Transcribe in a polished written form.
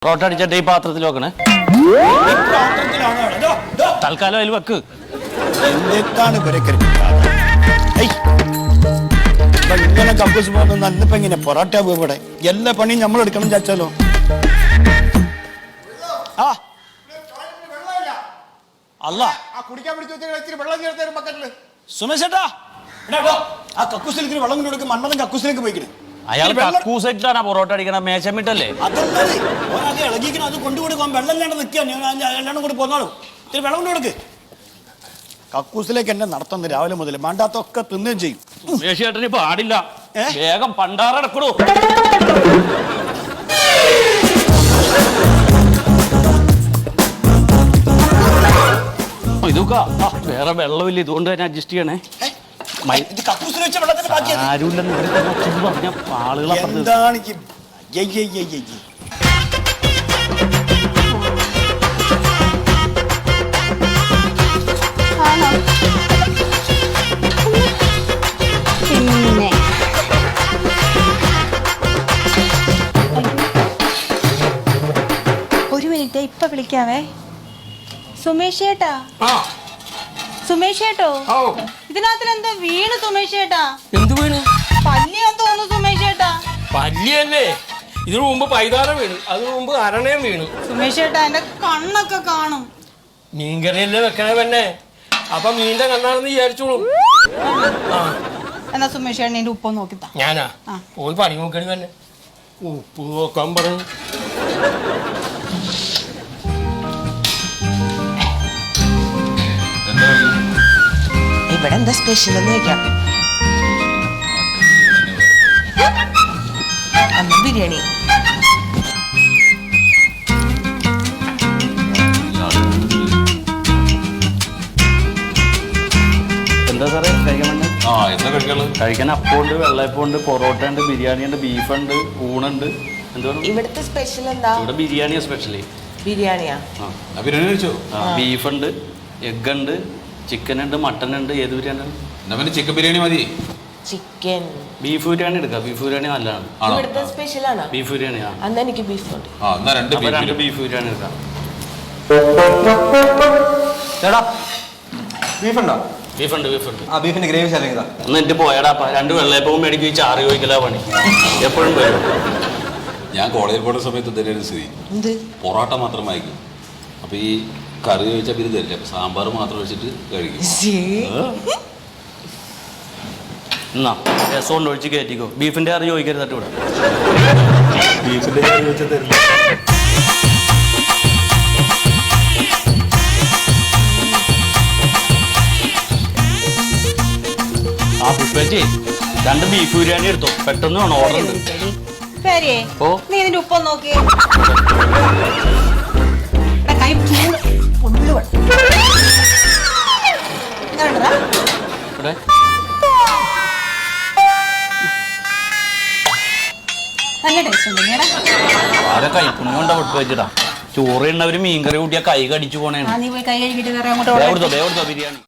പൊറോട്ട അടിച്ചിട്ട് ഈ പാത്രത്തിൽ വെക്കണേ. തൽക്കാലം അതിൽ വെക്ക്. ഇങ്ങനെ കക്കൂസ് പോകുന്ന അന്നിപ്പോ ഇങ്ങനെ പൊറോട്ട ഇവിടെ എല്ലാ പണിയും നമ്മൾ എടുക്കണം ചാച്ചാലോ. സുമേഷേട്ടാ ആ കക്കൂസിലേക്ക് വെള്ളം കൊണ്ട് കൊടുക്കും. മന്മഥൻ കക്കൂസിലേക്ക് പോയിക്കണേ. അയാൾ കക്കൂസായിട്ടാണ് പൊറോട്ട അടിക്കണ, മേശമിട്ടല്ലേ. അതല്ലേ അത് ഇളകിക്കണം. അത് കൊണ്ടുകൊടുക്കാൻ വെള്ളം ഇല്ലാണ്ട് നിൽക്കുക. എല്ലാം കൂടി പോന്നാളും ഇത്തിരി വെള്ളം കൊണ്ട് കൊടുക്ക്. കക്കൂസിലേക്ക് എന്നെ നടത്തുന്നത് രാവിലെ മുതൽ വേണ്ടാത്തൊക്കെ തിന്നുകയും ചെയ്യും. മേശേട്ടന് പാടില്ല. വേഗം പണ്ടാറടക്കണോ. ഇതൊക്കെ വേറെ വെള്ളമില്ല, ഇതുകൊണ്ട് തന്നെ അഡ്ജസ്റ്റ് ചെയ്യണേ. ആരുമില്ലെന്ന് പറഞ്ഞ ആളുകളെ പിന്നെ ഒരു മിനിറ്റ് ഇപ്പൊ വിളിക്കാവേ. സുമേഷ് ചേട്ടാ, സുമേഷ് ചേട്ടോ, ഇതിനകത്തിൽ എന്താ വീണ് സുമേഷ് ചേട്ടാ? എന്ത് വീണ്? പല്ലിയാന്ന് തോന്നുന്നു സുമേഷ് ചേട്ടാ. പല്ലിയല്ലേ? ഇതിനു മുമ്പ് പൈതാര വീണു, അതിനു മുമ്പ് അരണയും വീണു. സുമേഷ് ചേട്ടാ എന്റെ കണ്ണൊക്കെ കാണും. മീൻകറിയല്ലേ വെക്കണേ പെണ്ണെ, അപ്പൊ മീന്റെ കണ്ണാണെന്ന് വിചാരിച്ചോളൂ. എന്നാ സുമേഷ് ചേട്ടൻ എന്റെ ഉപ്പൊന്ന് നോക്കിത്താ. ഞാനാ പോയി പണി നോക്കണി തന്നെ. ഉപ്പ് നോക്കാൻ പറഞ്ഞു. ഇവിടെ എന്താ സ്പെഷ്യൽ എന്ന് ചോദിക്കാം. അന്ന് ബിരിയാണി. എന്താ സാറേ കഴിക്കാൻ? കഴിക്കാൻ അപ്പമുണ്ട്, വെള്ളയപ്പമുണ്ട്, പൊറോട്ട ഉണ്ട്, ബിരിയാണി ഉണ്ട്, ബീഫുണ്ട്, ഊണുണ്ട്. എന്താണ് ഇവിടുത്തെ സ്പെഷ്യൽ എന്താ? ഇവിടെ ബിരിയാണിയാ സ്പെഷ്യലി. ബിരിയാണിയാ? ബീഫുണ്ട്, എഗ് ഉണ്ട്, ചിക്കൻ ഉണ്ട്, മട്ടൻ ഉണ്ട്. ഏത് ബിരിയാണി? ചിക്കൻ ബിരിയാണി മതി. ചിക്കൻ. ബീഫ് ബിരിയാണി എടുക്കാം. ബീഫ് ബിരിയാണി നല്ലതാണ്. ഇവിടുത്തെ സ്പെഷ്യൽ ആണ് ബീഫ് ബിരിയാണി. അന്ന് എനിക്ക് ബീഫ് ഉണ്ട്. രണ്ട് ബീഫ് ബിരിയാണി എടുക്കാം. ബീഫുണ്ടോ? ബീഫുണ്ട്. ബീഫിന്റെ ഗ്രേവി ശാല ഒന്ന് എന്നിട്ട് പോയടാ. രണ്ട് വെള്ളയപ്പവും മേടിക്കും, ഈ ചാറ് ചോദിക്കലാ പണി. എപ്പോഴും വരും. ഞാൻ കോളേജിൽ പോകുന്ന സമയത്ത് തരുന്ന സ്ഥിതി പൊറോട്ട മാത്രം വാങ്ങിക്കും. അപ്പൊ ഈ കറി ചോദിച്ചാൽ പിന്നെ തരില്ല. അപ്പൊ സാമ്പാർ മാത്രം വെച്ചിട്ട് കഴിക്കും. എന്നാ രസം കൊണ്ട് ഒഴിച്ച് കയറ്റിക്കോ. ബീഫിന്റെ കറി ചോദിക്കരുത് ഇവിടെ. ബീഫിന്റെ കറി ചോദിച്ചാൽ തരില്ല. പുഷ്പേച്ചി രണ്ട് ബീഫ് ബിരിയാണി എടുത്തോ. പെട്ടെന്ന് വേണം, ഓർഡർ ഉണ്ട്. നീ ഇതിന്റെ ഉപ്പൊന്ന് നോക്കിയേ. നല്ല ടേസ്റ്റ് ഉണ്ട്. ആരെ കൈപ്പുണ്യം കൊണ്ടാ പുഷ്പേച്ചിട്ടാ. ചോറ് ഉണ്ടവര് മീൻകറി കൂട്ടിയാ കൈ കടിച്ചു പോണേ. നീ പോയി കൈ കഴുകിട്ട് വേറെ അങ്ങോട്ട് കൊടുത്തോ ബിരിയാണി.